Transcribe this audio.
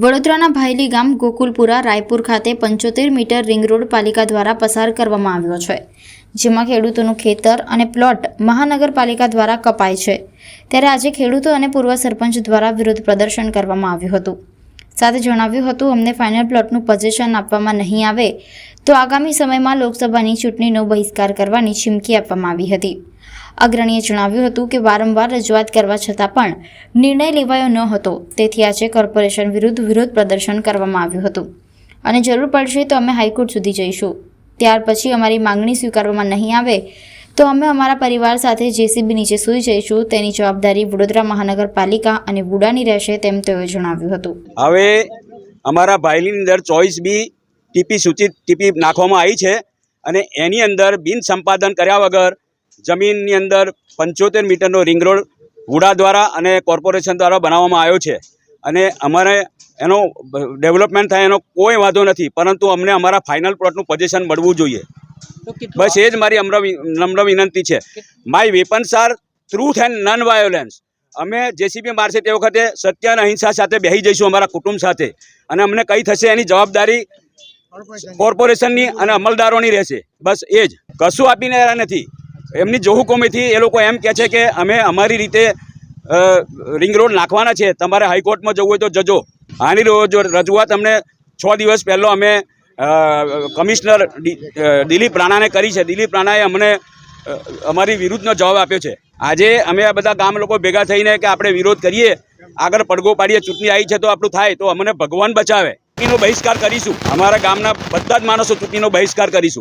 વડોદરાના ભાયલી ગામ ગોકુલપુરા રાયપુર ખાતે 75 મીટર રિંગ રોડ પાલિકા દ્વારા પસાર કરવામાં આવ્યો છે, જેમાં ખેડૂતોનું ખેતર અને પ્લોટ મહાનગરપાલિકા દ્વારા કપાય છે। ત્યારે આજે ખેડૂતો અને પૂર્વ સરપંચ દ્વારા વિરોધ પ્રદર્શન કરવામાં આવ્યું હતું। સાથે જણાવ્યું હતું, અમને ફાઇનલ પ્લોટનું પોઝિશન આપવામાં નહીં આવે તો આગામી સમયમાં લોકસભાની ચૂંટણીનો બહિષ્કાર કરવાની ચીમકી આપવામાં આવી હતી। અગ્રણીએ જણાવ્યું હતું કે વારંવાર રજૂઆત કરવા છતાં પણ નિર્ણય લેવાયો ન હતો, તેથી આજે કોર્પોરેશન વિરુદ્ધ વિરોધ પ્રદર્શન કરવામાં આવ્યું હતું અને જરૂર પડશે તો અમે હાઈકોર્ટ સુધી જઈશું। ત્યાર પછી અમારી માંગણી સ્વીકારવામાં નહીં આવે તો અમે અમારા પરિવાર સાથે જેસીબી નીચે સૂઈ જઈશું। તેની જવાબદારી વડોદરા મહાનગરપાલિકા અને વુડાની રહેશે, તેમ તેઓએ જણાવ્યું હતું। હવે અમારા ભાયલીની અંદર 24B ટીપી સૂચિત ટીપી નાખવામાં આવી છે અને એની અંદર બિન સંપાદન કર્યા વગર જમીનની અંદર 75 મીટરનો રિંગ રોડ વુડા દ્વારા અને કોર્પોરેશન દ્વારા બનાવવામાં આવ્યો છે અને અમારે એનો ડેવલપમેન્ટ થાય એનો કોઈ વાંધો નથી, પરંતુ અમને અમારા ફાઇનલ પ્લોટનું પોઝિશન મળવું જોઈએ। બસ એ જ મારી નમ્ર વિનંતી છે। My weapons are truth and non violence. અમે જેસીબી મારશે તે વખતે સત્ય અને અહિંસા સાથે બેસી જઈશું અમારા કુટુંબ સાથે, અને અમને કઈ થશે એની જવાબદારી કોર્પોરેશનની અને અમલદારોની રહેશે। બસ એ જ, કશું આપીને રહ્યા નથી। એમની જોહુકોમીથી એ લોકો એમ કહે છે કે અમે અમારી રીતે રિંગ રોડ નાખવાના છે, તમારે હાઈકોર્ટમાં જવું હોય તો જજો। આની રજૂઆત અમને 6 દિવસ પહેલો અમે કમિશનર દિલીપ રાણાને કરી છે। દિલીપ રાણાએ અમને અમારી વિરુદ્ધનો જવાબ આપ્યો છે। આજે અમે આ બધા ગામ લોકો ભેગા થઈને કે આપણે વિરોધ કરીએ, આગળ પડઘો પાડીએ, ચૂંટણી આવી છે તો આપણું થાય તો અમને ભગવાન બચાવે। ચૂંટણીનો બહિષ્કાર કરીશું, અમારા ગામના બધા જ માણસો ચૂંટણીનો બહિષ્કાર કરીશું।